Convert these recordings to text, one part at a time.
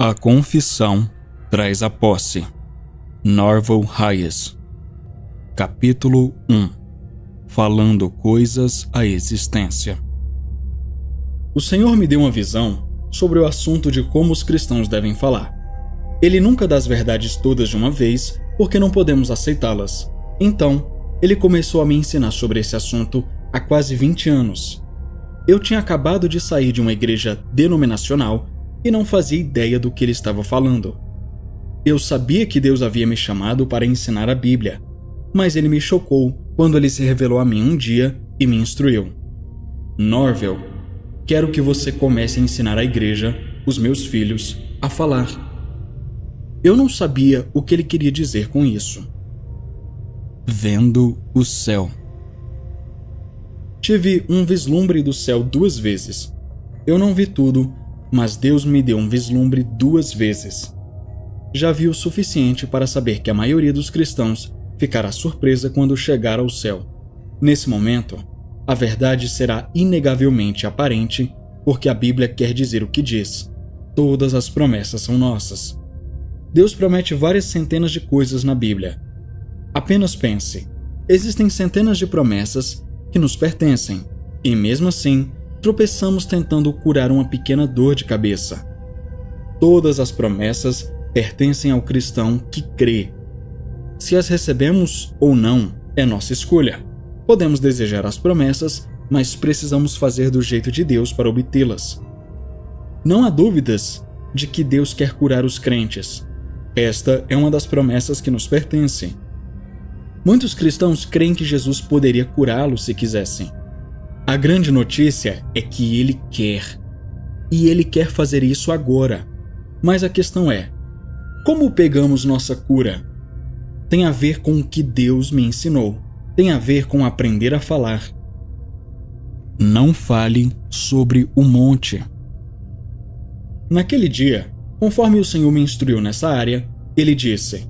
A confissão traz a posse. Norval Hayes. Capítulo 1. Falando coisas à existência. O Senhor me deu uma visão sobre o assunto de como os cristãos devem falar. Ele nunca dá as verdades todas de uma vez, porque não podemos aceitá-las. Então, ele começou a me ensinar sobre esse assunto há quase 20 anos. Eu tinha acabado de sair de uma igreja denominacional e não fazia ideia do que ele estava falando. Eu sabia que Deus havia me chamado para ensinar a Bíblia, mas ele me chocou quando ele se revelou a mim um dia e me instruiu. Norval, quero que você comece a ensinar a igreja, os meus filhos, a falar. Eu não sabia o que ele queria dizer com isso. Vendo o céu. Tive um vislumbre do céu 2 vezes. Eu não vi tudo, mas Deus me deu um vislumbre 2 vezes. Já vi o suficiente para saber que a maioria dos cristãos ficará surpresa quando chegar ao céu. Nesse momento, a verdade será inegavelmente aparente, porque a Bíblia quer dizer o que diz. Todas as promessas são nossas. Deus promete várias centenas de coisas na Bíblia. Apenas pense, existem centenas de promessas que nos pertencem, e mesmo assim, tropeçamos tentando curar uma pequena dor de cabeça. Todas as promessas pertencem ao cristão que crê. Se as recebemos ou não, é nossa escolha. Podemos desejar as promessas, mas precisamos fazer do jeito de Deus para obtê-las. Não há dúvidas de que Deus quer curar os crentes. Esta é uma das promessas que nos pertence. Muitos cristãos creem que Jesus poderia curá-los se quisessem. A grande notícia é que Ele quer. E Ele quer fazer isso agora. Mas a questão é, como pegamos nossa cura? Tem a ver com o que Deus me ensinou. Tem a ver com aprender a falar. Não fale sobre o monte. Naquele dia, conforme o Senhor me instruiu nessa área, Ele disse: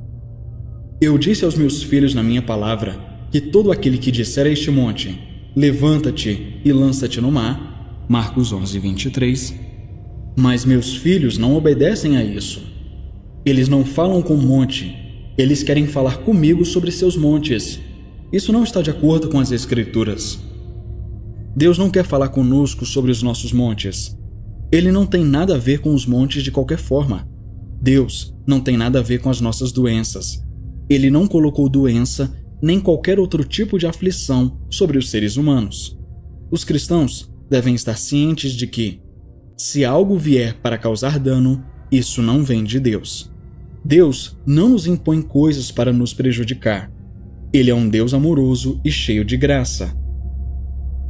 Eu disse aos meus filhos na minha palavra que todo aquele que disser a este monte, levanta-te e lança-te no mar, Marcos 11:23, mas meus filhos não obedecem a isso. Eles não falam com o monte, eles querem falar comigo sobre seus montes. Isso não está de acordo com as Escrituras. Deus não quer falar conosco sobre os nossos montes. Ele não tem nada a ver com os montes de qualquer forma. Deus não tem nada a ver com as nossas doenças. Ele não colocou doença nem qualquer outro tipo de aflição sobre os seres humanos. Os cristãos devem estar cientes de que, se algo vier para causar dano, isso não vem de Deus. Deus não nos impõe coisas para nos prejudicar. Ele é um Deus amoroso e cheio de graça.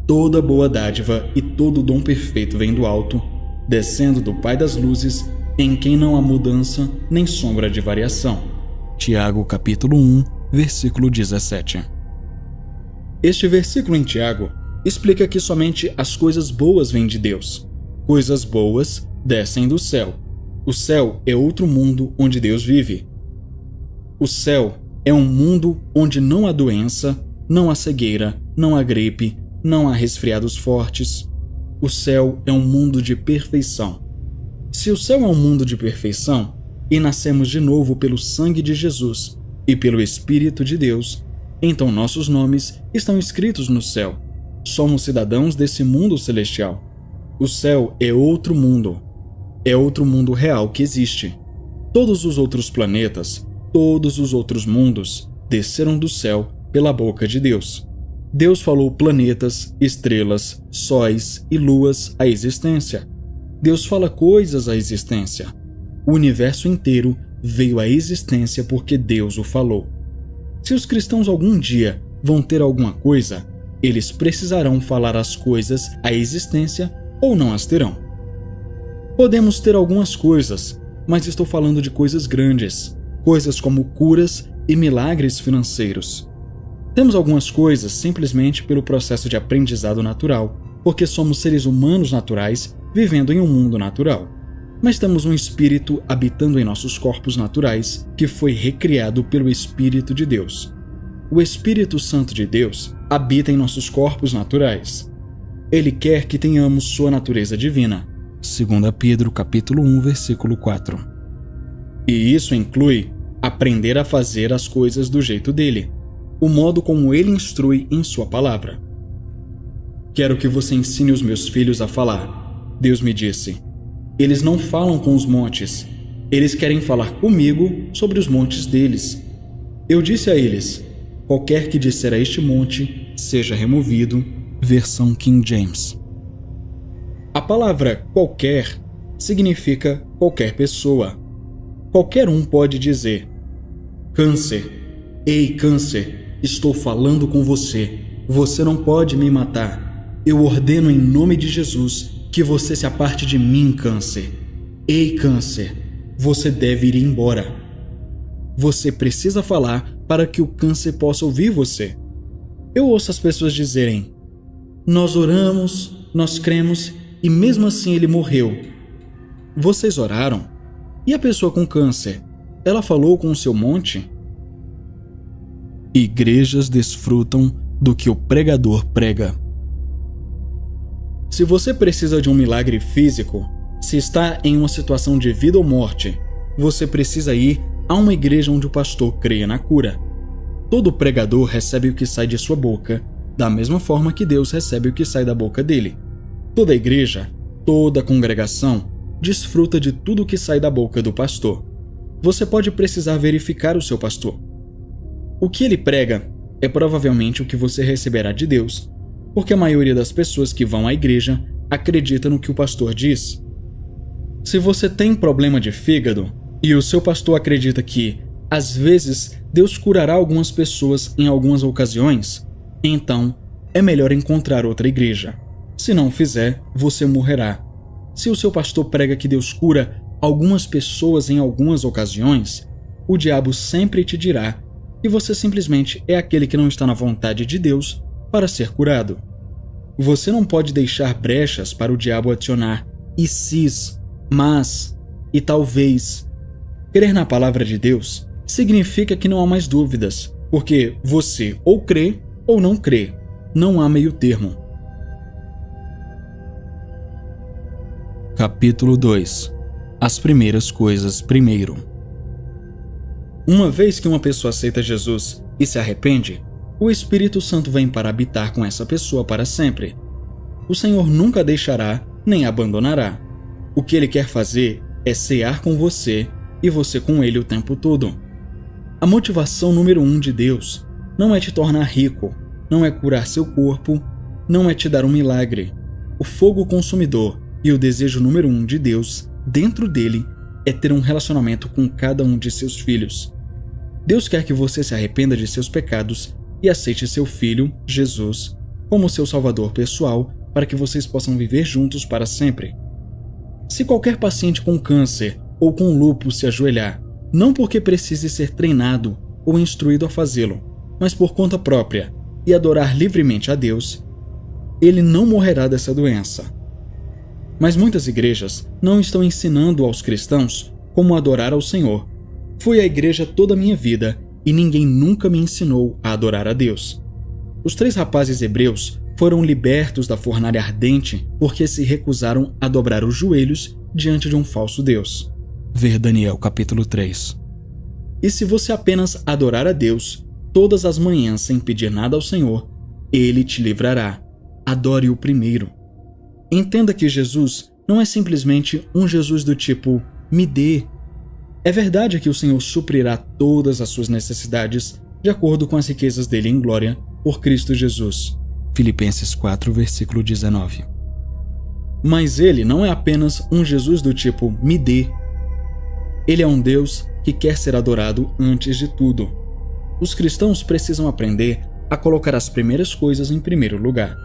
Toda boa dádiva e todo dom perfeito vem do alto, descendo do Pai das luzes, em quem não há mudança nem sombra de variação. Tiago capítulo 1, versículo 17. Este versículo em Tiago explica que somente as coisas boas vêm de Deus. Coisas boas descem do céu. O céu é outro mundo onde Deus vive. O céu é um mundo onde não há doença, não há cegueira, não há gripe, não há resfriados fortes. O céu é um mundo de perfeição. Se o céu é um mundo de perfeição, e nascemos de novo pelo sangue de Jesus e pelo Espírito de Deus, então nossos nomes estão escritos no céu. Somos cidadãos desse mundo celestial. O céu é outro mundo. É outro mundo real que existe. Todos os outros planetas, todos os outros mundos desceram do céu pela boca de Deus. Deus falou planetas, estrelas, sóis e luas à existência. Deus fala coisas à existência. O universo inteiro veio à existência porque Deus o falou. Se os cristãos algum dia vão ter alguma coisa, eles precisarão falar as coisas à existência ou não as terão. Podemos ter algumas coisas, mas estou falando de coisas grandes, coisas como curas e milagres financeiros. Temos algumas coisas simplesmente pelo processo de aprendizado natural, porque somos seres humanos naturais vivendo em um mundo natural. Mas temos um espírito habitando em nossos corpos naturais que foi recriado pelo Espírito de Deus. O Espírito Santo de Deus habita em nossos corpos naturais. Ele quer que tenhamos sua natureza divina. 2 Pedro capítulo 1, versículo 4. E isso inclui aprender a fazer as coisas do jeito dele, o modo como ele instrui em sua palavra. Quero que você ensine os meus filhos a falar, Deus me disse. Eles não falam com os montes, eles querem falar comigo sobre os montes deles. Eu disse a eles, qualquer que disser a este monte, seja removido. Versão King James. A palavra qualquer significa qualquer pessoa. Qualquer um pode dizer: câncer, ei câncer, estou falando com você. Você não pode me matar. Eu ordeno em nome de Jesus que você se aparte de mim, câncer. Ei câncer, você deve ir embora. Você precisa falar para que o câncer possa ouvir você. Eu ouço as pessoas dizerem: nós oramos, nós cremos e mesmo assim ele morreu. Vocês oraram? E a pessoa com câncer? Ela falou com o seu monte? Igrejas desfrutam do que o pregador prega. Se você precisa de um milagre físico, se está em uma situação de vida ou morte, você precisa ir a uma igreja onde o pastor creia na cura. Todo pregador recebe o que sai de sua boca, da mesma forma que Deus recebe o que sai da boca dele. Toda igreja, toda congregação, desfruta de tudo o que sai da boca do pastor. Você pode precisar verificar o seu pastor. O que ele prega é provavelmente o que você receberá de Deus, porque a maioria das pessoas que vão à igreja acredita no que o pastor diz. Se você tem problema de fígado e o seu pastor acredita que, às vezes, Deus curará algumas pessoas em algumas ocasiões, então é melhor encontrar outra igreja. Se não fizer, você morrerá. Se o seu pastor prega que Deus cura algumas pessoas em algumas ocasiões, o diabo sempre te dirá que você simplesmente é aquele que não está na vontade de Deus para ser curado. Você não pode deixar brechas para o diabo adicionar e sis, mas e talvez. Crer na palavra de Deus significa que não há mais dúvidas, porque você ou crê ou não crê. Não há meio termo. Capítulo 2. As primeiras coisas primeiro. Uma vez que uma pessoa aceita Jesus e se arrepende, o Espírito Santo vem para habitar com essa pessoa para sempre. O Senhor nunca deixará nem abandonará. O que Ele quer fazer é cear com você e você com Ele o tempo todo. A motivação número 1 de Deus não é te tornar rico, não é curar seu corpo, não é te dar um milagre. O fogo consumidor e o desejo número 1 de Deus, dentro dele, é ter um relacionamento com cada um de seus filhos. Deus quer que você se arrependa de seus pecados e aceite seu Filho, Jesus, como seu Salvador pessoal para que vocês possam viver juntos para sempre. Se qualquer paciente com câncer ou com lúpus se ajoelhar, não porque precise ser treinado ou instruído a fazê-lo, mas por conta própria, e adorar livremente a Deus, ele não morrerá dessa doença. Mas muitas igrejas não estão ensinando aos cristãos como adorar ao Senhor. Fui à igreja toda a minha vida e ninguém nunca me ensinou a adorar a Deus. Os 3 rapazes hebreus foram libertos da fornalha ardente porque se recusaram a dobrar os joelhos diante de um falso Deus. Ver Daniel capítulo 3. E se você apenas adorar a Deus todas as manhãs sem pedir nada ao Senhor, Ele te livrará. Adore-o primeiro. Entenda que Jesus não é simplesmente um Jesus do tipo, me dê. É verdade que o Senhor suprirá todas as suas necessidades de acordo com as riquezas dele em glória por Cristo Jesus. Filipenses 4, versículo 19. Mas ele não é apenas um Jesus do tipo, me dê. Ele é um Deus que quer ser adorado antes de tudo. Os cristãos precisam aprender a colocar as primeiras coisas em primeiro lugar.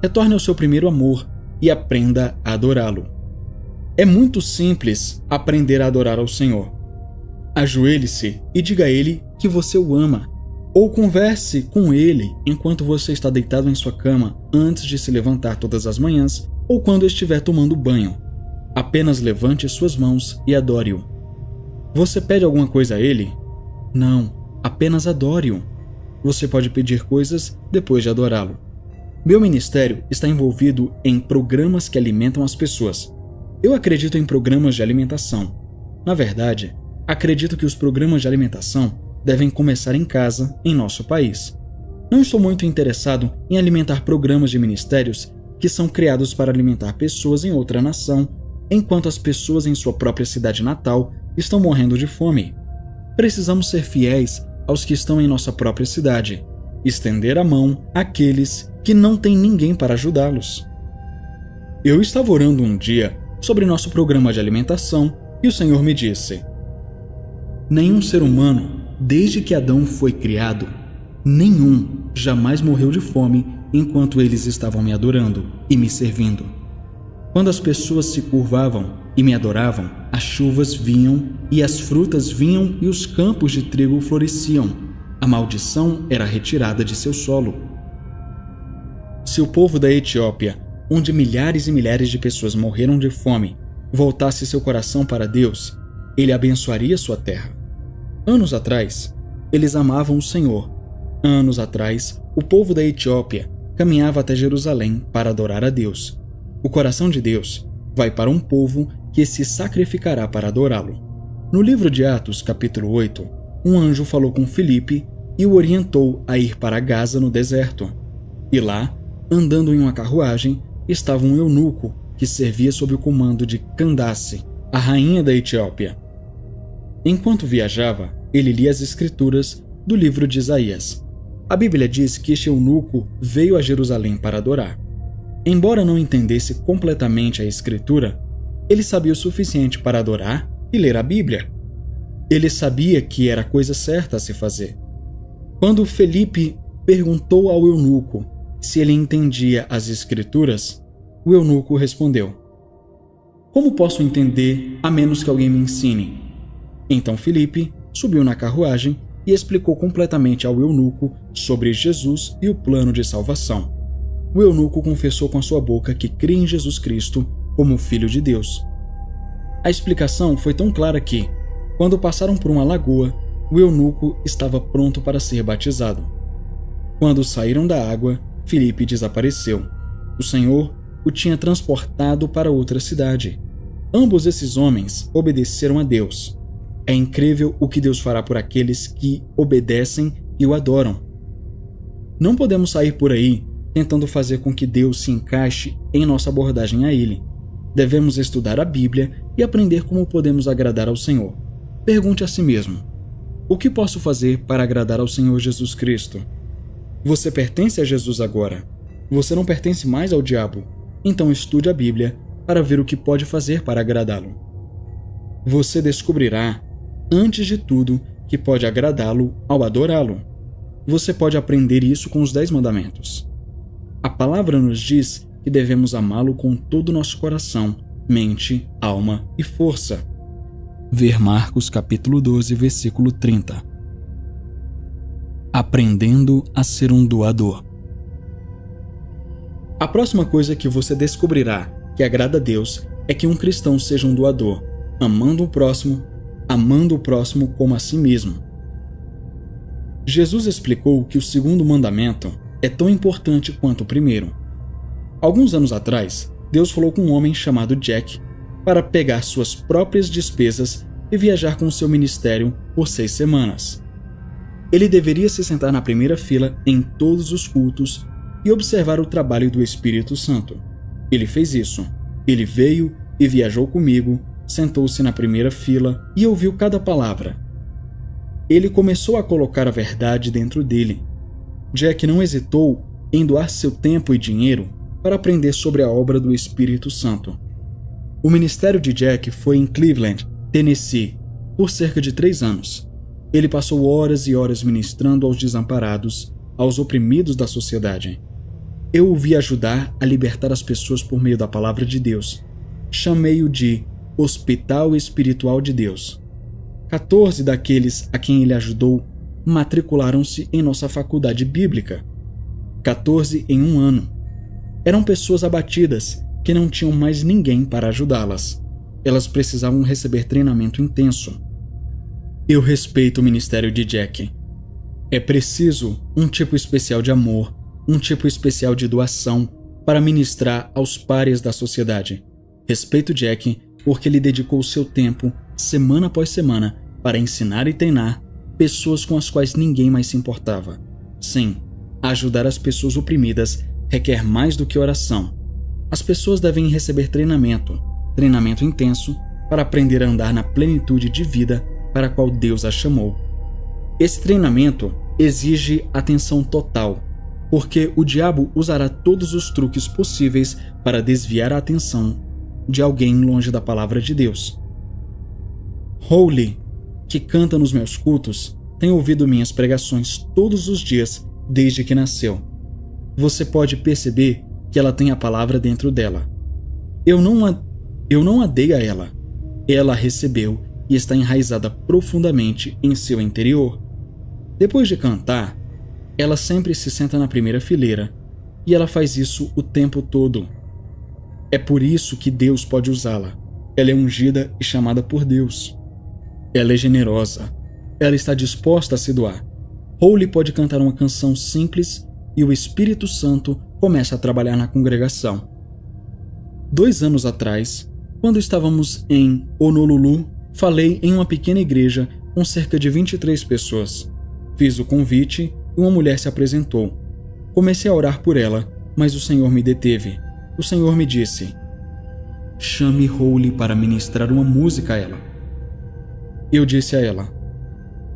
Retorne ao seu primeiro amor e aprenda a adorá-lo. É muito simples aprender a adorar ao Senhor. Ajoelhe-se e diga a Ele que você o ama, ou converse com Ele enquanto você está deitado em sua cama antes de se levantar todas as manhãs ou quando estiver tomando banho. Apenas levante suas mãos e adore-o. Você pede alguma coisa a Ele? Não, apenas adore-o. Você pode pedir coisas depois de adorá-lo. Meu ministério está envolvido em programas que alimentam as pessoas. Eu acredito em programas de alimentação. Na verdade, Acredito que os programas de alimentação devem começar em casa, em nosso país. Não estou muito interessado em alimentar programas de ministérios que são criados para alimentar pessoas em outra nação, enquanto as pessoas em sua própria cidade natal estão morrendo de fome. Precisamos ser fiéis aos que estão em nossa própria cidade, estender a mão àqueles que não têm ninguém para ajudá-los. Eu estava orando um dia sobre nosso programa de alimentação e o Senhor me disse: nenhum ser humano, desde que Adão foi criado, nenhum jamais morreu de fome enquanto eles estavam me adorando e me servindo. Quando as pessoas se curvavam e me adoravam, as chuvas vinham e as frutas vinham e os campos de trigo floresciam. A maldição era retirada de seu solo. Se o povo da Etiópia, onde milhares e milhares de pessoas morreram de fome, voltasse seu coração para Deus, ele abençoaria sua terra. Anos atrás, eles amavam o Senhor. Anos atrás, o povo da Etiópia caminhava até Jerusalém para adorar a Deus. O coração de Deus vai para um povo que se sacrificará para adorá-lo. No livro de Atos, capítulo 8, um anjo falou com Filipe e o orientou a ir para Gaza no deserto. E lá, andando em uma carruagem, estava um eunuco que servia sob o comando de Candace, a rainha da Etiópia. Enquanto viajava, ele lia as escrituras do livro de Isaías. A Bíblia diz que este eunuco veio a Jerusalém para adorar. Embora não entendesse completamente a escritura, ele sabia o suficiente para adorar e ler a Bíblia. Ele sabia que era a coisa certa a se fazer. Quando Felipe perguntou ao eunuco se ele entendia as escrituras, o eunuco respondeu: como posso entender a menos que alguém me ensine? Então Felipe subiu na carruagem e explicou completamente ao eunuco sobre Jesus e o plano de salvação. O eunuco confessou com a sua boca que crê em Jesus Cristo como Filho de Deus. A explicação foi tão clara que, quando passaram por uma lagoa, o eunuco estava pronto para ser batizado. Quando saíram da água, Filipe desapareceu. O Senhor o tinha transportado para outra cidade. Ambos esses homens obedeceram a Deus. É incrível o que Deus fará por aqueles que obedecem e o adoram. Não podemos sair por aí tentando fazer com que Deus se encaixe em nossa abordagem a Ele. Devemos estudar a Bíblia e aprender como podemos agradar ao Senhor. Pergunte a si mesmo: o que posso fazer para agradar ao Senhor Jesus Cristo? Você pertence a Jesus agora. Você não pertence mais ao diabo. Então estude a Bíblia para ver o que pode fazer para agradá-lo. Você descobrirá, antes de tudo, que pode agradá-lo ao adorá-lo. Você pode aprender isso com os 10 mandamentos. A palavra nos diz que devemos amá-lo com todo o nosso coração, mente, alma e força. Ver Marcos capítulo 12, versículo 30. Aprendendo a ser um doador. A próxima coisa que você descobrirá que agrada a Deus é que um cristão seja um doador, amando o próximo como a si mesmo. Jesus explicou que o segundo mandamento é tão importante quanto o primeiro. Alguns anos atrás, Deus falou com um homem chamado Jack para pegar suas próprias despesas e viajar com seu ministério por 6 semanas. Ele deveria se sentar na primeira fila em todos os cultos e observar o trabalho do Espírito Santo. Ele fez isso. Ele veio e viajou comigo, sentou-se na primeira fila e ouviu cada palavra. Ele começou a colocar a verdade dentro dele. Jack não hesitou em doar seu tempo e dinheiro para aprender sobre a obra do Espírito Santo. O ministério de Jack foi em Cleveland, Tennessee, por cerca de 3 anos. Ele passou horas e horas ministrando aos desamparados, aos oprimidos da sociedade. Eu o vi ajudar a libertar as pessoas por meio da palavra de Deus. Chamei-o de Hospital Espiritual de Deus. 14 daqueles a quem ele ajudou matricularam-se em nossa faculdade bíblica. 14 em um ano. Eram pessoas abatidas que não tinham mais ninguém para ajudá-las. Elas precisavam receber treinamento intenso. Eu respeito o ministério de Jack. É preciso um tipo especial de amor, um tipo especial de doação para ministrar aos párias da sociedade. Respeito Jack porque ele dedicou seu tempo, semana após semana, para ensinar e treinar pessoas com as quais ninguém mais se importava. Sim, ajudar as pessoas oprimidas requer mais do que oração. As pessoas devem receber treinamento intenso, para aprender a andar na plenitude de vida para a qual Deus as chamou. Esse treinamento exige atenção total, porque o diabo usará todos os truques possíveis para desviar a atenção de alguém longe da palavra de Deus. Holly, que canta nos meus cultos, tem ouvido minhas pregações todos os dias desde que nasceu. Você pode perceber que ela tem a palavra dentro dela. Eu não a dei a ela. Ela a recebeu e está enraizada profundamente em seu interior. Depois de cantar, ela sempre se senta na primeira fileira e ela faz isso o tempo todo. É por isso que Deus pode usá-la. Ela é ungida e chamada por Deus. Ela é generosa. Ela está disposta a se doar. Holly pode cantar uma canção simples e o Espírito Santo começa a trabalhar na congregação. 2 anos atrás, quando estávamos em Honolulu, falei em uma pequena igreja com cerca de 23 pessoas. Fiz o convite e uma mulher se apresentou. Comecei a orar por ela, mas o Senhor me deteve. O Senhor me disse: chame Holly para ministrar uma música a ela. Eu disse a ela: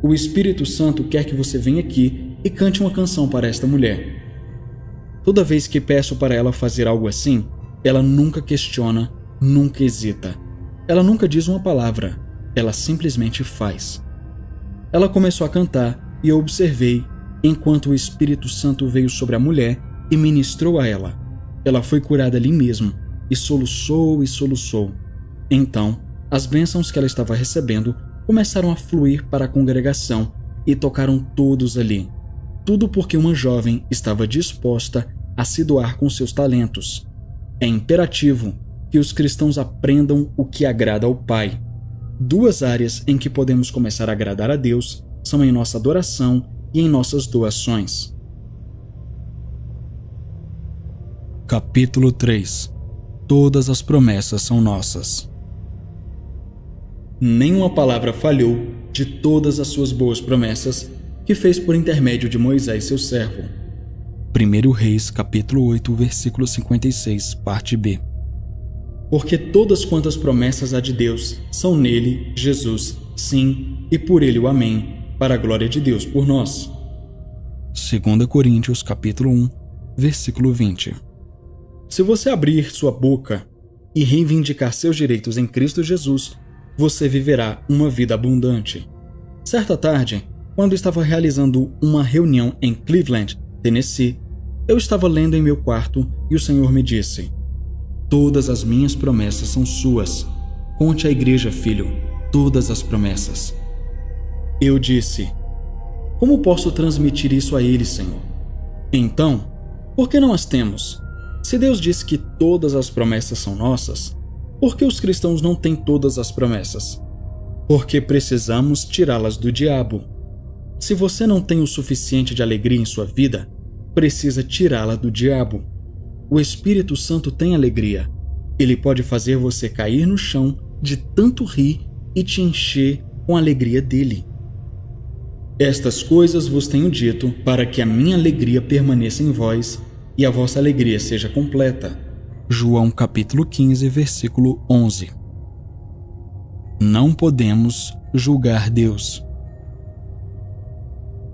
o Espírito Santo quer que você venha aqui e cante uma canção para esta mulher. Toda vez que peço para ela fazer algo assim, ela nunca questiona, nunca hesita. Ela nunca diz uma palavra, ela simplesmente faz. Ela começou a cantar e eu observei enquanto o Espírito Santo veio sobre a mulher e ministrou a ela. Ela foi curada ali mesmo e soluçou e soluçou. Então, as bênçãos que ela estava recebendo começaram a fluir para a congregação e tocaram todos ali. Tudo porque uma jovem estava disposta a se doar com seus talentos. É imperativo que os cristãos aprendam o que agrada ao Pai. 2 áreas em que podemos começar a agradar a Deus são em nossa adoração e em nossas doações. Capítulo 3. Todas as promessas são nossas. Nenhuma palavra falhou de todas as suas boas promessas que fez por intermédio de Moisés, seu servo. 1 Reis, capítulo 8, versículo 56, parte B. Porque todas quantas promessas há de Deus são nele, Jesus, sim, e por ele o amém, para a glória de Deus por nós. 2 Coríntios, capítulo 1, versículo 20. Se você abrir sua boca e reivindicar seus direitos em Cristo Jesus, você viverá uma vida abundante. Certa tarde, quando estava realizando uma reunião em Cleveland, Tennessee, eu estava lendo em meu quarto e o Senhor me disse: todas as minhas promessas são suas. Conte à igreja, filho, todas as promessas. Eu disse: como posso transmitir isso a eles, Senhor? Então, por que não as temos? Se Deus disse que todas as promessas são nossas, por que os cristãos não têm todas as promessas? Porque precisamos tirá-las do diabo. Se você não tem o suficiente de alegria em sua vida, precisa tirá-la do diabo. O Espírito Santo tem alegria. Ele pode fazer você cair no chão de tanto rir e te encher com a alegria dele. Estas coisas vos tenho dito para que a minha alegria permaneça em vós e a vossa alegria seja completa. João capítulo 15, versículo 11. Não podemos julgar Deus.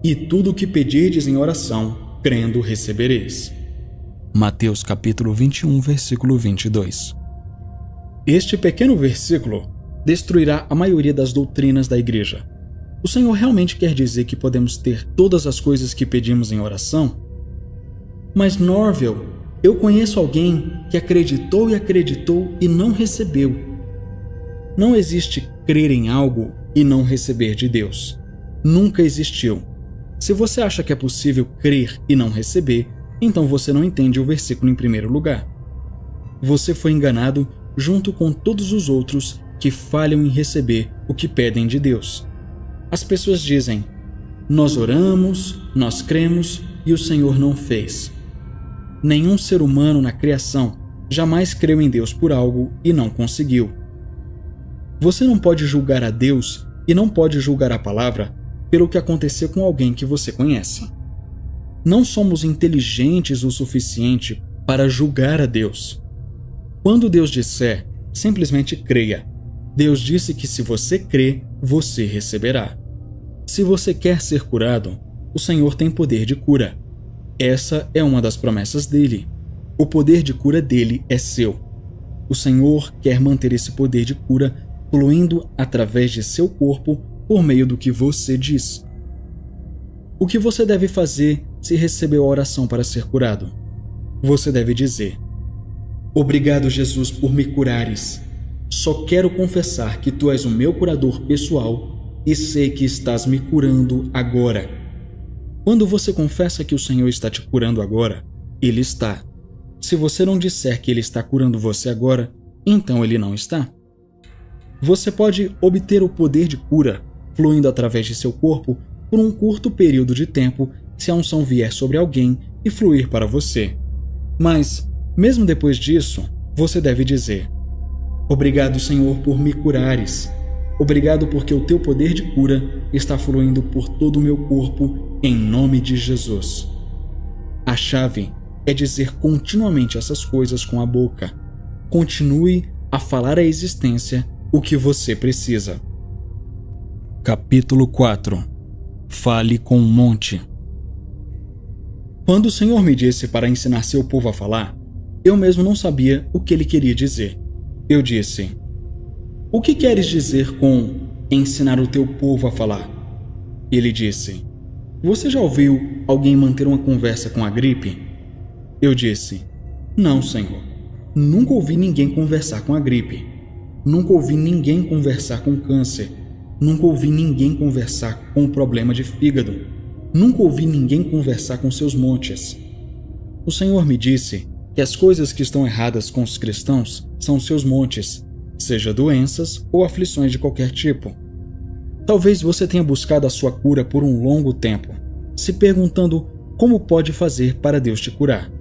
E tudo o que pedirdes em oração, crendo, recebereis. Mateus capítulo 21, versículo 22. Este pequeno versículo destruirá a maioria das doutrinas da igreja. O Senhor realmente quer dizer que podemos ter todas as coisas que pedimos em oração? Mas Norville, eu conheço alguém que acreditou e não recebeu. Não existe crer em algo e não receber de Deus. Nunca existiu. Se você acha que é possível crer e não receber, então você não entende o versículo em primeiro lugar. Você foi enganado junto com todos os outros que falham em receber o que pedem de Deus. As pessoas dizem: nós oramos, nós cremos e o Senhor não fez. Nenhum ser humano na criação jamais creu em Deus por algo e não conseguiu. Você não pode julgar a Deus e não pode julgar a palavra pelo que aconteceu com alguém que você conhece. Não somos inteligentes o suficiente para julgar a Deus. Quando Deus disser, simplesmente creia. Deus disse que se você crê, você receberá. Se você quer ser curado, o Senhor tem poder de cura. Essa é uma das promessas dele. O poder de cura dele é seu. O Senhor quer manter esse poder de cura fluindo através de seu corpo por meio do que você diz. O que você deve fazer se recebeu a oração para ser curado? Você deve dizer: Obrigado, Jesus, por me curares. Só quero confessar que tu és o meu curador pessoal e sei que estás me curando agora. Quando você confessa que o Senhor está te curando agora, Ele está. Se você não disser que Ele está curando você agora, então Ele não está. Você pode obter o poder de cura fluindo através de seu corpo por um curto período de tempo se a unção vier sobre alguém e fluir para você. Mas, mesmo depois disso, você deve dizer: Obrigado, Senhor, por me curares. Obrigado porque o teu poder de cura está fluindo por todo o meu corpo, em nome de Jesus. A chave é dizer continuamente essas coisas com a boca. Continue a falar à existência o que você precisa. Capítulo 4. Fale com um monte. Quando o Senhor me disse para ensinar seu povo a falar, eu mesmo não sabia o que ele queria dizer. Eu disse: O que queres dizer com ensinar o teu povo a falar? Ele disse: Você já ouviu alguém manter uma conversa com a gripe? Eu disse: Não, Senhor. Nunca ouvi ninguém conversar com a gripe. Nunca ouvi ninguém conversar com câncer. Nunca ouvi ninguém conversar com o problema de fígado. Nunca ouvi ninguém conversar com seus montes. O Senhor me disse que as coisas que estão erradas com os cristãos são seus montes, seja doenças ou aflições de qualquer tipo. Talvez você tenha buscado a sua cura por um longo tempo, se perguntando como pode fazer para Deus te curar.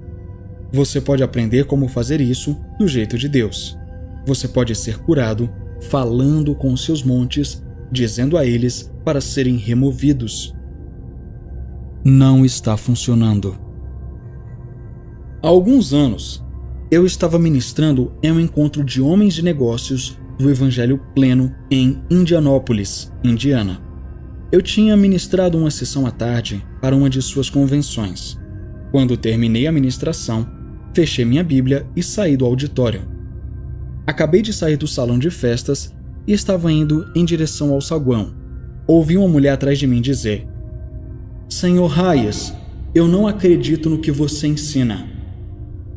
Você pode aprender como fazer isso do jeito de Deus. Você pode ser curado falando com os seus montes, dizendo a eles para serem removidos. Não está funcionando. Há alguns anos, eu estava ministrando em um encontro de homens de negócios do Evangelho Pleno em Indianópolis, Indiana. Eu tinha ministrado uma sessão à tarde para uma de suas convenções. Quando terminei a ministração, fechei minha Bíblia e saí do auditório. Acabei de sair do salão de festas e estava indo em direção ao saguão. Ouvi uma mulher atrás de mim dizer: Senhor Hayes, eu não acredito no que você ensina.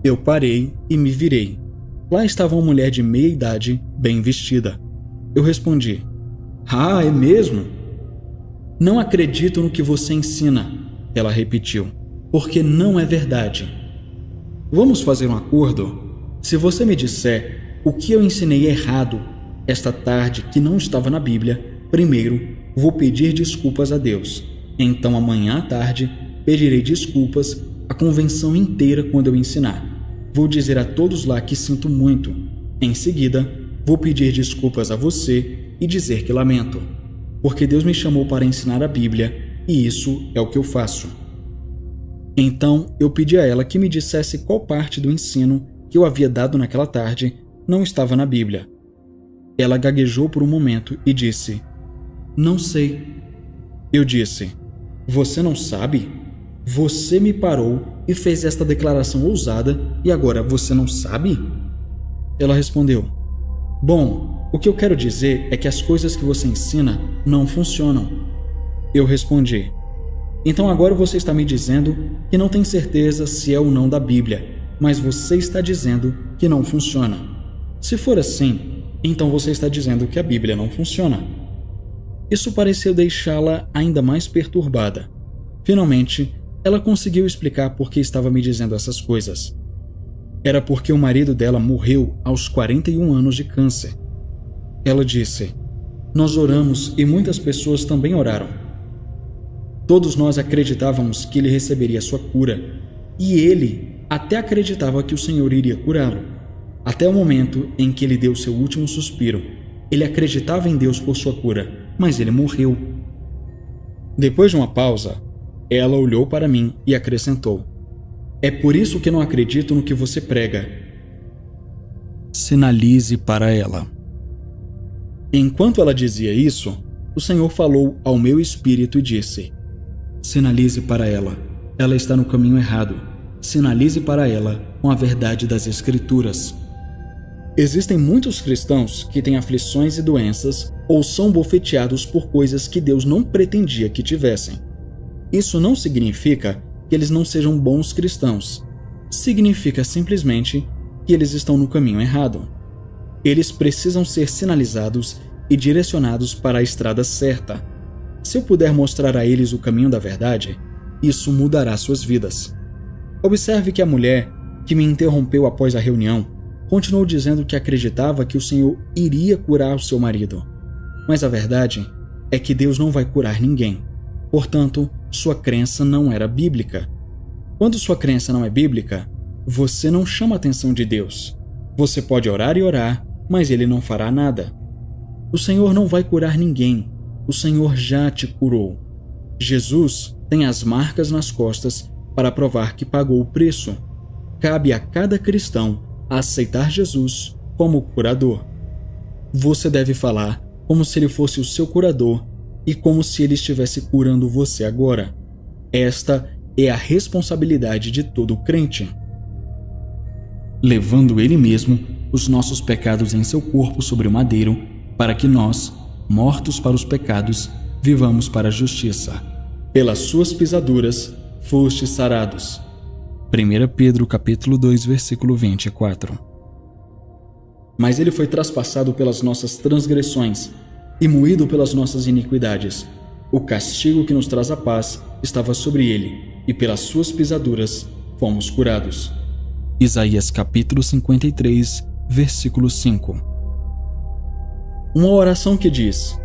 Eu parei e me virei. Lá estava uma mulher de meia idade, bem vestida. Eu respondi: Ah, é mesmo? Não acredito no que você ensina, ela repetiu, porque não é verdade. Vamos fazer um acordo? Se você me disser o que eu ensinei errado esta tarde que não estava na Bíblia, primeiro vou pedir desculpas a Deus. Então amanhã à tarde pedirei desculpas à convenção inteira quando eu ensinar. Vou dizer a todos lá que sinto muito. Em seguida, vou pedir desculpas a você e dizer que lamento, porque Deus me chamou para ensinar a Bíblia e isso é o que eu faço. Então eu pedi a ela que me dissesse qual parte do ensino que eu havia dado naquela tarde não estava na Bíblia. Ela gaguejou por um momento e disse: Não sei. Eu disse: Você não sabe? Você me parou e fez esta declaração ousada e agora você não sabe? Ela respondeu: Bom, o que eu quero dizer é que as coisas que você ensina não funcionam. Eu respondi: Então agora você está me dizendo que não tem certeza se é ou não da Bíblia, mas você está dizendo que não funciona. Se for assim, então você está dizendo que a Bíblia não funciona. Isso pareceu deixá-la ainda mais perturbada. Finalmente, ela conseguiu explicar por que estava me dizendo essas coisas. Era porque o marido dela morreu aos 41 anos de câncer. Ela disse: Nós oramos e muitas pessoas também oraram. Todos nós acreditávamos que ele receberia sua cura, e ele até acreditava que o Senhor iria curá-lo. Até o momento em que ele deu seu último suspiro, ele acreditava em Deus por sua cura. mas ele morreu. Depois de uma pausa, ela olhou para mim e acrescentou: é por isso que não acredito no que você prega. Sinalize para ela. Enquanto ela dizia isso, o Senhor falou ao meu espírito e disse: sinalize para ela. Ela está no caminho errado. Sinalize para ela com a verdade das Escrituras. Existem muitos cristãos que têm aflições e doenças ou são bofeteados por coisas que Deus não pretendia que tivessem. Isso não significa que eles não sejam bons cristãos. Significa simplesmente que eles estão no caminho errado. Eles precisam ser sinalizados e direcionados para a estrada certa. Se eu puder mostrar a eles o caminho da verdade, isso mudará suas vidas. Observe que a mulher que me interrompeu após a reunião continuou dizendo que acreditava que o Senhor iria curar o seu marido. Mas a verdade é que Deus não vai curar ninguém. Portanto, sua crença não era bíblica. Quando sua crença não é bíblica, você não chama a atenção de Deus. Você pode orar e orar, mas Ele não fará nada. O Senhor não vai curar ninguém. O Senhor já te curou. Jesus tem as marcas nas costas para provar que pagou o preço. Cabe a cada cristão aceitar Jesus como curador. Você deve falar como se Ele fosse o seu curador e como se Ele estivesse curando você agora. Esta é a responsabilidade de todo crente. Levando Ele mesmo os nossos pecados em seu corpo sobre o madeiro, para que nós, mortos para os pecados, vivamos para a justiça. Pelas suas pisaduras fostes sarados. 1 Pedro capítulo 2, versículo 24. Mas Ele foi traspassado pelas nossas transgressões e moído pelas nossas iniquidades. O castigo que nos traz a paz estava sobre Ele, e pelas suas pisaduras fomos curados. Isaías capítulo 53, versículo 5. Uma oração que diz: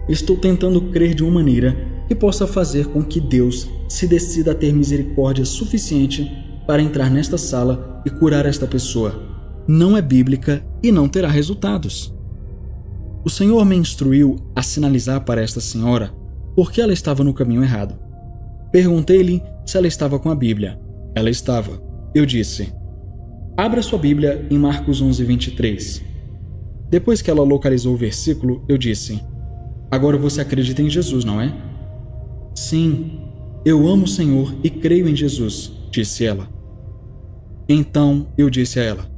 estou tentando crer de uma maneira que possa fazer com que Deus se decida a ter misericórdia suficiente para entrar nesta sala e curar esta pessoa. Não é bíblica e não terá resultados. O Senhor me instruiu a sinalizar para esta senhora porque ela estava no caminho errado. Perguntei-lhe se ela estava com a Bíblia. Ela estava. Eu disse: abra sua Bíblia em Marcos 11, 23. Depois que ela localizou o versículo, eu disse: agora você acredita em Jesus, não é? Sim, eu amo o Senhor e creio em Jesus, disse ela. Então eu disse a ela: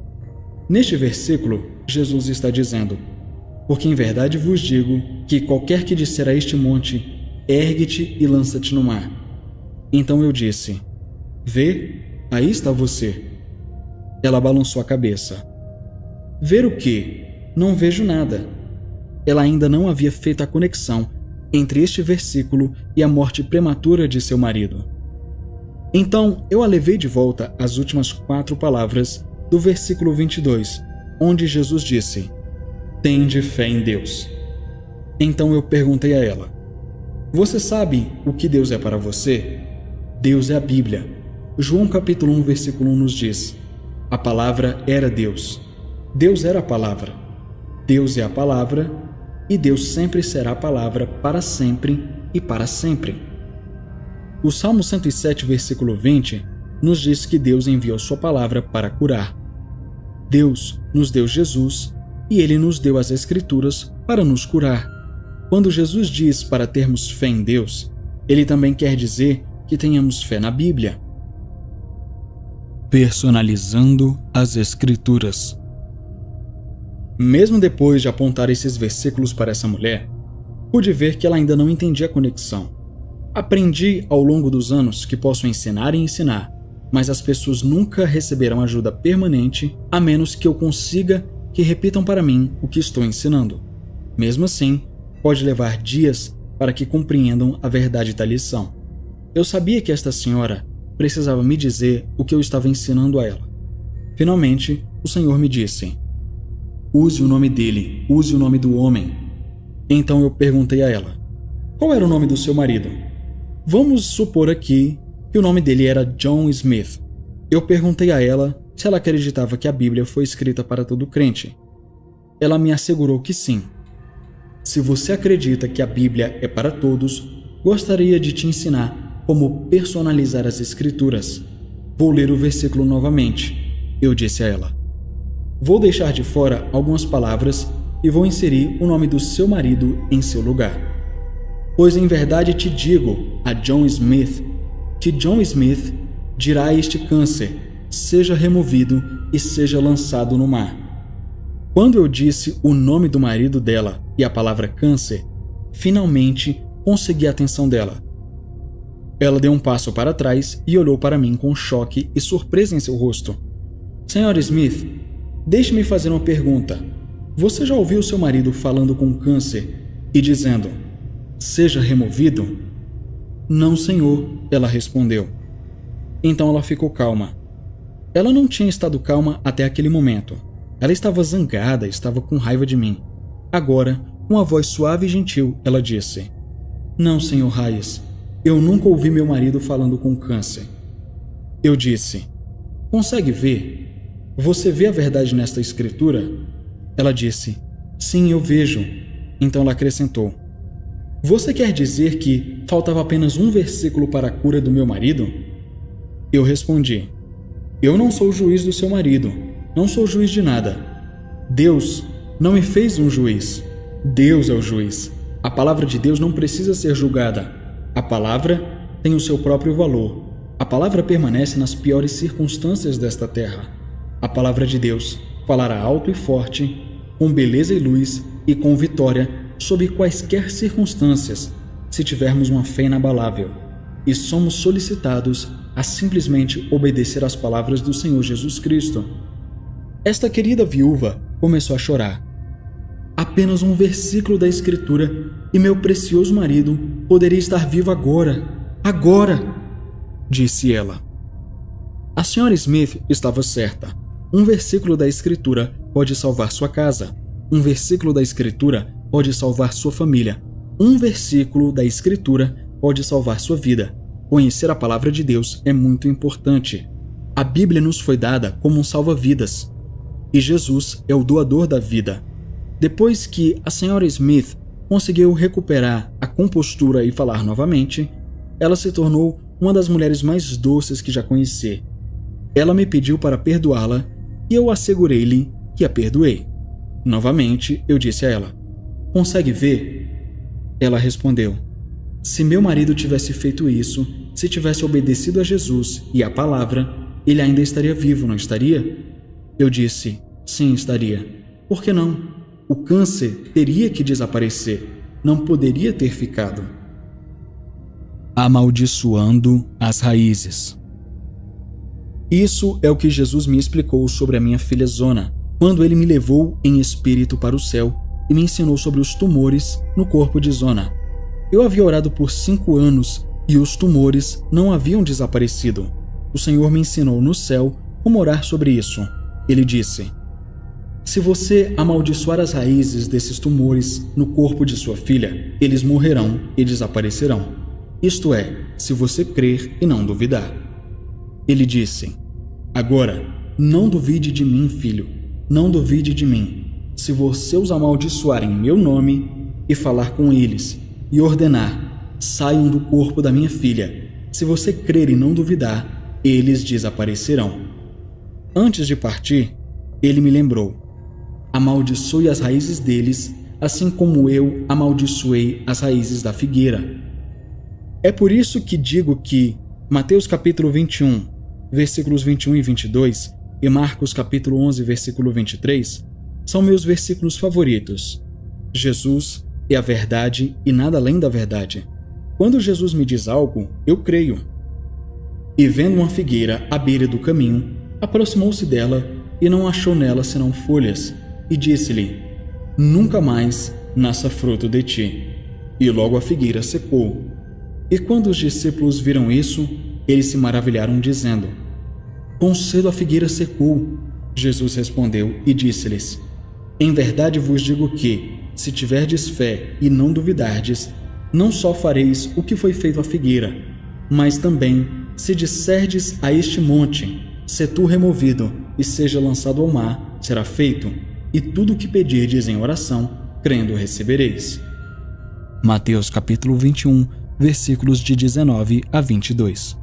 neste versículo, Jesus está dizendo: porque em verdade vos digo que qualquer que disser a este monte, ergue-te e lança-te no mar. Então eu disse: vê, aí está você. Ela balançou a cabeça. Ver o quê? Não vejo nada. Ela ainda não havia feito a conexão entre este versículo e a morte prematura de seu marido. Então eu a levei de volta às últimas 4 palavras do versículo 22, onde Jesus disse: tende fé em Deus. Então eu perguntei a ela: você sabe o que Deus é para você? Deus é a Bíblia. João capítulo 1, versículo 1 nos diz: a palavra era Deus. Deus era a palavra. Deus é a palavra, e Deus sempre será a palavra para sempre e para sempre. O Salmo 107, versículo 20, nos diz que Deus enviou sua palavra para curar. Deus nos deu Jesus e Ele nos deu as Escrituras para nos curar. Quando Jesus diz para termos fé em Deus, Ele também quer dizer que tenhamos fé na Bíblia. Personalizando as Escrituras. Mesmo depois de apontar esses versículos para essa mulher, pude ver que ela ainda não entendia a conexão. Aprendi ao longo dos anos que posso ensinar e ensinar, mas as pessoas nunca receberão ajuda permanente a menos que eu consiga que repitam para mim o que estou ensinando. Mesmo assim, pode levar dias para que compreendam a verdade da lição. Eu sabia que esta senhora precisava me dizer o que eu estava ensinando a ela. Finalmente, o Senhor me disse: use o nome dele, use o nome do homem. Então eu perguntei a ela: qual era o nome do seu marido? Vamos supor aqui que o nome dele era John Smith. Eu perguntei a ela se ela acreditava que a Bíblia foi escrita para todo crente. Ela me assegurou que sim. Se você acredita que a Bíblia é para todos, gostaria de te ensinar como personalizar as Escrituras. Vou ler o versículo novamente. Eu disse a ela: vou deixar de fora algumas palavras e vou inserir o nome do seu marido em seu lugar. Pois em verdade te digo a John Smith, que John Smith dirá a este câncer: seja removido e seja lançado no mar. Quando eu disse o nome do marido dela e a palavra câncer, finalmente consegui a atenção dela. Ela deu um passo para trás e olhou para mim com choque e surpresa em seu rosto. Sr. Smith, deixe-me fazer uma pergunta. Você já ouviu seu marido falando com câncer e dizendo: seja removido? Não, senhor, ela respondeu. Então ela ficou calma. Ela não tinha estado calma até aquele momento. Ela estava zangada, estava com raiva de mim. Agora, com a voz suave e gentil, ela disse: não, Sr. Hayes, eu nunca ouvi meu marido falando com câncer. Eu disse: consegue ver? Você vê a verdade nesta escritura? Ela disse: sim, eu vejo. Então ela acrescentou: você quer dizer que faltava apenas um versículo para a cura do meu marido? Eu respondi: eu não sou o juiz do seu marido, não sou juiz de nada. Deus não me fez um juiz. Deus é o juiz. A palavra de Deus não precisa ser julgada. A palavra tem o seu próprio valor. A palavra permanece nas piores circunstâncias desta terra. A palavra de Deus falará alto e forte, com beleza e luz e com vitória sob quaisquer circunstâncias, se tivermos uma fé inabalável. E somos solicitados a simplesmente obedecer às palavras do Senhor Jesus Cristo. Esta querida viúva começou a chorar. Apenas um versículo da Escritura e meu precioso marido poderia estar vivo agora. Agora! Disse ela. A Sra. Smith estava certa. Um versículo da Escritura pode salvar sua casa. Um versículo da Escritura pode salvar sua família. Um versículo da Escritura pode salvar sua vida. Conhecer a palavra de Deus é muito importante. A Bíblia nos foi dada como um salva-vidas. E Jesus é o doador da vida. Depois que a Sra. Smith conseguiu recuperar a compostura e falar novamente, ela se tornou uma das mulheres mais doces que já conheci. Ela me pediu para perdoá-la e eu assegurei-lhe que a perdoei. Novamente, eu disse a ela: consegue ver? Ela respondeu: se meu marido tivesse feito isso, se tivesse obedecido a Jesus e à palavra, ele ainda estaria vivo, não estaria? Eu disse: sim, estaria. Por que não? O câncer teria que desaparecer, não poderia ter ficado. Amaldiçoando as raízes. Isso é o que Jesus me explicou sobre a minha filha Zona, quando ele me levou em espírito para o céu e me ensinou sobre os tumores no corpo de Zona. Eu havia orado por 5 anos e os tumores não haviam desaparecido. O Senhor me ensinou no céu como orar sobre isso. Ele disse: se você amaldiçoar as raízes desses tumores no corpo de sua filha, eles morrerão e desaparecerão. Isto é, se você crer e não duvidar. Ele disse: agora, não duvide de mim, filho, não duvide de mim. Se você os amaldiçoar em meu nome e falar com eles e ordenar: saiam do corpo da minha filha, se você crer e não duvidar, eles desaparecerão. Antes de partir, ele me lembrou: amaldiçoe as raízes deles, assim como eu amaldiçoei as raízes da figueira. É por isso que digo que Mateus capítulo 21, versículos 21 e 22 e Marcos capítulo 11, versículo 23 são meus versículos favoritos. Jesus é a verdade e nada além da verdade. Quando Jesus me diz algo, eu creio. E vendo uma figueira à beira do caminho, aproximou-se dela e não achou nela senão folhas, e disse-lhe: nunca mais nasça fruto de ti. E logo a figueira secou. E quando os discípulos viram isso, eles se maravilharam, dizendo: quão cedo a figueira secou. Jesus respondeu e disse-lhes: em verdade vos digo que, se tiverdes fé e não duvidardes, não só fareis o que foi feito à figueira, mas também, se disserdes a este monte: se tu removido e seja lançado ao mar, será feito, e tudo o que pedirdes em oração, crendo recebereis. Mateus capítulo 21, versículos de 19 a 22.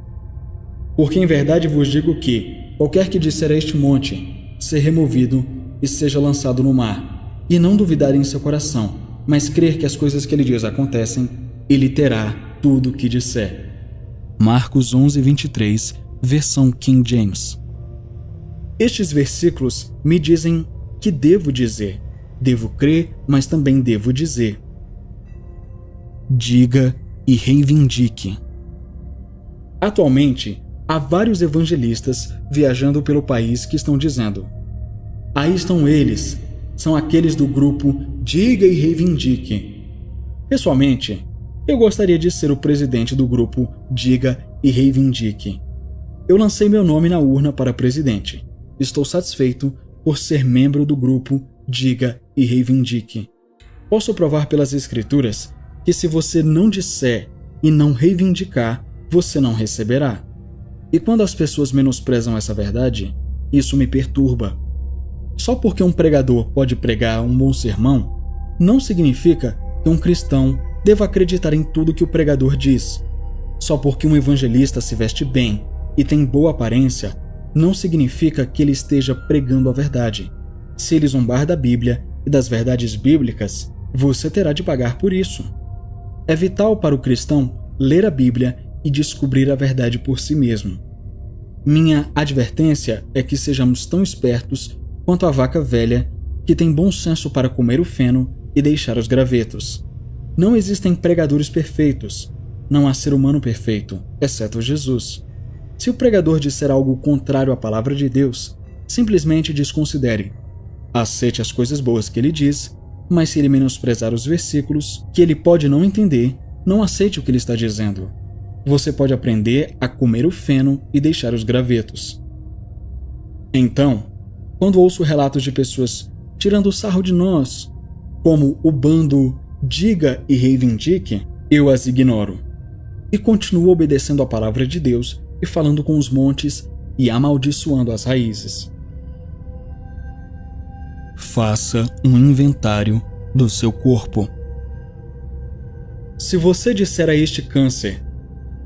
Porque em verdade vos digo que, qualquer que disser a este monte, ser removido e seja lançado no mar, e não duvidar em seu coração, mas crer que as coisas que ele diz acontecem, ele terá tudo o que disser. Marcos 11, 23, versão King James. Estes versículos me dizem que devo dizer. Devo crer, mas também devo dizer. Diga e reivindique. Atualmente, há vários evangelistas viajando pelo país que estão dizendo: aí estão eles, são aqueles do grupo Diga e Reivindique. Pessoalmente, eu gostaria de ser o presidente do grupo Diga e Reivindique. Eu lancei meu nome na urna para presidente. Estou satisfeito por ser membro do grupo Diga e Reivindique. Posso provar pelas escrituras que se você não disser e não reivindicar, você não receberá. E quando as pessoas menosprezam essa verdade, isso me perturba. Só porque um pregador pode pregar um bom sermão, não significa que um cristão deva acreditar em tudo que o pregador diz. Só porque um evangelista se veste bem e tem boa aparência, não significa que ele esteja pregando a verdade. Se ele zombar da Bíblia e das verdades bíblicas, você terá de pagar por isso. É vital para o cristão ler a Bíblia e descobrir a verdade por si mesmo. Minha advertência é que sejamos tão espertos quanto a vaca velha, que tem bom senso para comer o feno e deixar os gravetos. Não existem pregadores perfeitos. Não há ser humano perfeito, exceto Jesus. Se o pregador disser algo contrário à palavra de Deus, simplesmente desconsidere. Aceite as coisas boas que ele diz, mas se ele menosprezar os versículos, que ele pode não entender, não aceite o que ele está dizendo. Você pode aprender a comer o feno e deixar os gravetos. Então, quando ouço relatos de pessoas tirando sarro de nós, como o bando Diga e Reivindique, eu as ignoro. E continuo obedecendo a palavra de Deus e falando com os montes e amaldiçoando as raízes. Faça um inventário do seu corpo. Se você disser a este câncer: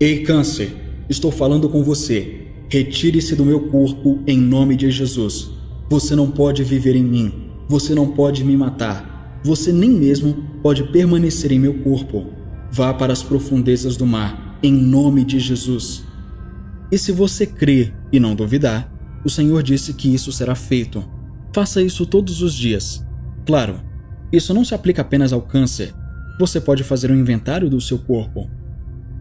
ei, câncer, estou falando com você, retire-se do meu corpo em nome de Jesus. Você não pode viver em mim, você não pode me matar, você nem mesmo pode permanecer em meu corpo. Vá para as profundezas do mar, em nome de Jesus. E se você crer e não duvidar, o Senhor disse que isso será feito. Faça isso todos os dias. Claro, isso não se aplica apenas ao câncer. Você pode fazer um inventário do seu corpo.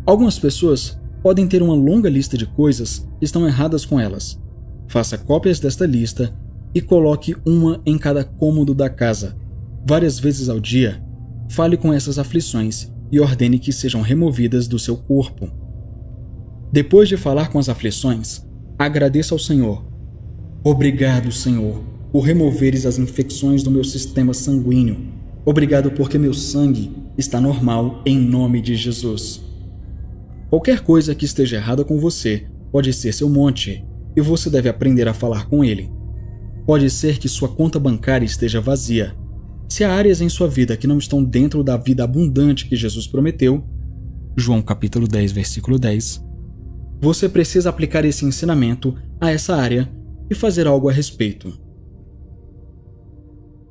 Algumas pessoas podem ter uma longa lista de coisas que estão erradas com elas. Faça cópias desta lista e coloque uma em cada cômodo da casa. Várias vezes ao dia, fale com essas aflições e ordene que sejam removidas do seu corpo. Depois de falar com as aflições, agradeça ao Senhor. Obrigado, Senhor, por removeres as infecções do meu sistema sanguíneo. Obrigado porque meu sangue está normal em nome de Jesus. Qualquer coisa que esteja errada com você pode ser seu monte e você deve aprender a falar com ele. Pode ser que sua conta bancária esteja vazia. Se há áreas em sua vida que não estão dentro da vida abundante que Jesus prometeu, João capítulo 10, versículo 10, você precisa aplicar esse ensinamento a essa área e fazer algo a respeito.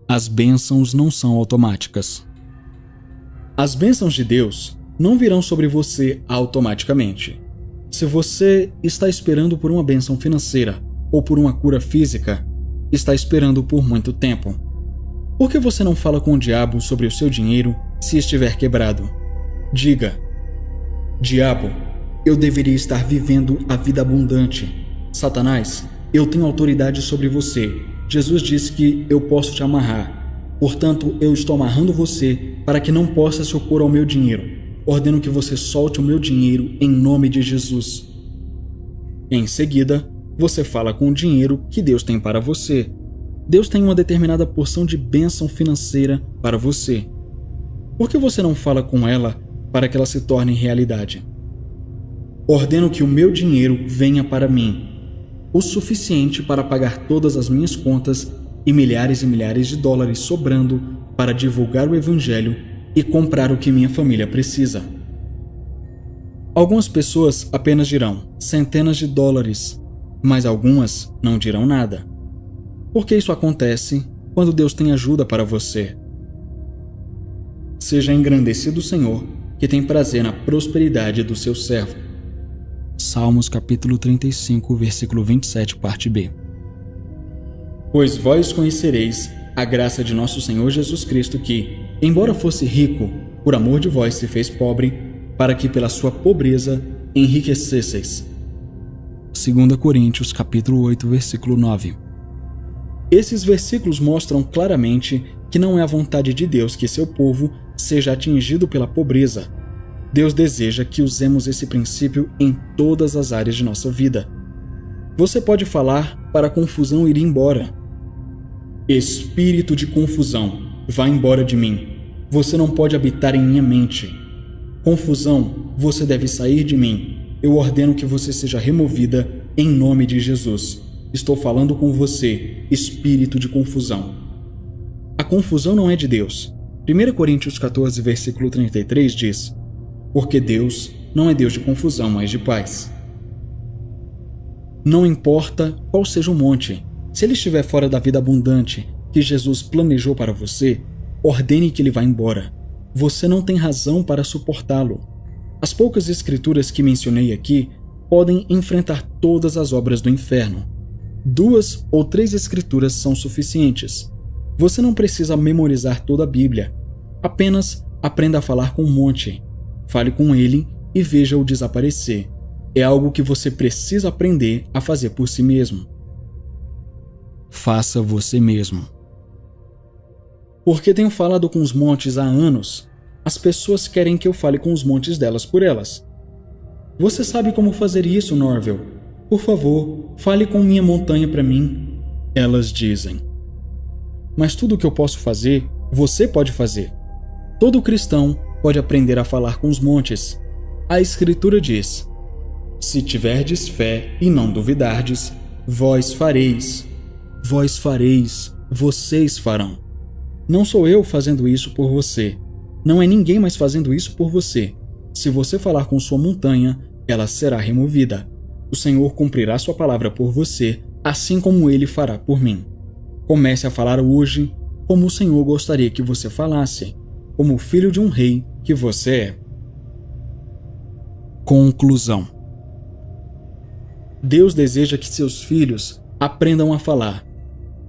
As bênçãos não são automáticas. As bênçãos de Deus não virão sobre você automaticamente. Se você está esperando por uma bênção financeira ou por uma cura física, está esperando por muito tempo. Por que você não fala com o diabo sobre o seu dinheiro se estiver quebrado? Diga: diabo, eu deveria estar vivendo a vida abundante. Satanás, eu tenho autoridade sobre você. Jesus disse que eu posso te amarrar. Portanto, eu estou amarrando você para que não possa se opor ao meu dinheiro. Ordeno que você solte o meu dinheiro em nome de Jesus. Em seguida, você fala com o dinheiro que Deus tem para você. Deus tem uma determinada porção de bênção financeira para você. Por que você não fala com ela para que ela se torne realidade? Ordeno que o meu dinheiro venha para mim, o suficiente para pagar todas as minhas contas e milhares de dólares sobrando para divulgar o Evangelho e comprar o que minha família precisa. Algumas pessoas apenas dirão centenas de dólares, mas algumas não dirão nada. Porque isso acontece quando Deus tem ajuda para você. Seja engrandecido o Senhor, que tem prazer na prosperidade do seu servo. Salmos capítulo 35, versículo 27, parte B. Pois vós conhecereis a graça de nosso Senhor Jesus Cristo que, embora fosse rico, por amor de vós se fez pobre, para que pela sua pobreza enriquecesseis. 2 Coríntios capítulo 8, versículo 9. Esses versículos mostram claramente que não é a vontade de Deus que seu povo seja atingido pela pobreza. Deus deseja que usemos esse princípio em todas as áreas de nossa vida. Você pode falar para a confusão ir embora. Espírito de confusão, vá embora de mim. Você não pode habitar em minha mente. Confusão, você deve sair de mim. Eu ordeno que você seja removida em nome de Jesus. Estou falando com você, espírito de confusão. A confusão não é de Deus. 1 Coríntios 14, versículo 33 diz: porque Deus não é Deus de confusão, mas de paz. Não importa qual seja o monte, se ele estiver fora da vida abundante que Jesus planejou para você, ordene que ele vá embora. Você não tem razão para suportá-lo. As poucas escrituras que mencionei aqui podem enfrentar todas as obras do inferno. 2 ou 3 escrituras são suficientes. Você não precisa memorizar toda a Bíblia. Apenas aprenda a falar com o monte. Fale com ele e veja-o desaparecer. É algo que você precisa aprender a fazer por si mesmo. Faça você mesmo. Porque tenho falado com os montes há anos, as pessoas querem que eu fale com os montes delas por elas. Você sabe como fazer isso, Norvel? Por favor, fale com minha montanha para mim. Elas dizem. Mas tudo o que eu posso fazer, você pode fazer. Todo cristão pode aprender a falar com os montes. A Escritura diz: se tiverdes fé e não duvidardes, vós fareis. Vós fareis, vocês farão. Não sou eu fazendo isso por você. Não é ninguém mais fazendo isso por você. Se você falar com sua montanha, ela será removida. O Senhor cumprirá sua palavra por você, assim como ele fará por mim. Comece a falar hoje como o Senhor gostaria que você falasse, como filho de um rei que você é. Conclusão. Deus deseja que seus filhos aprendam a falar.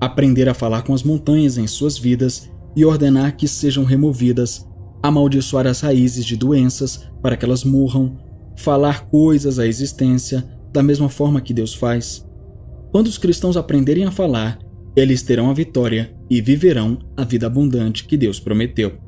Aprender a falar com as montanhas em suas vidas e ordenar que sejam removidas, amaldiçoar as raízes de doenças para que elas morram, falar coisas à existência da mesma forma que Deus faz. Quando os cristãos aprenderem a falar, eles terão a vitória e viverão a vida abundante que Deus prometeu.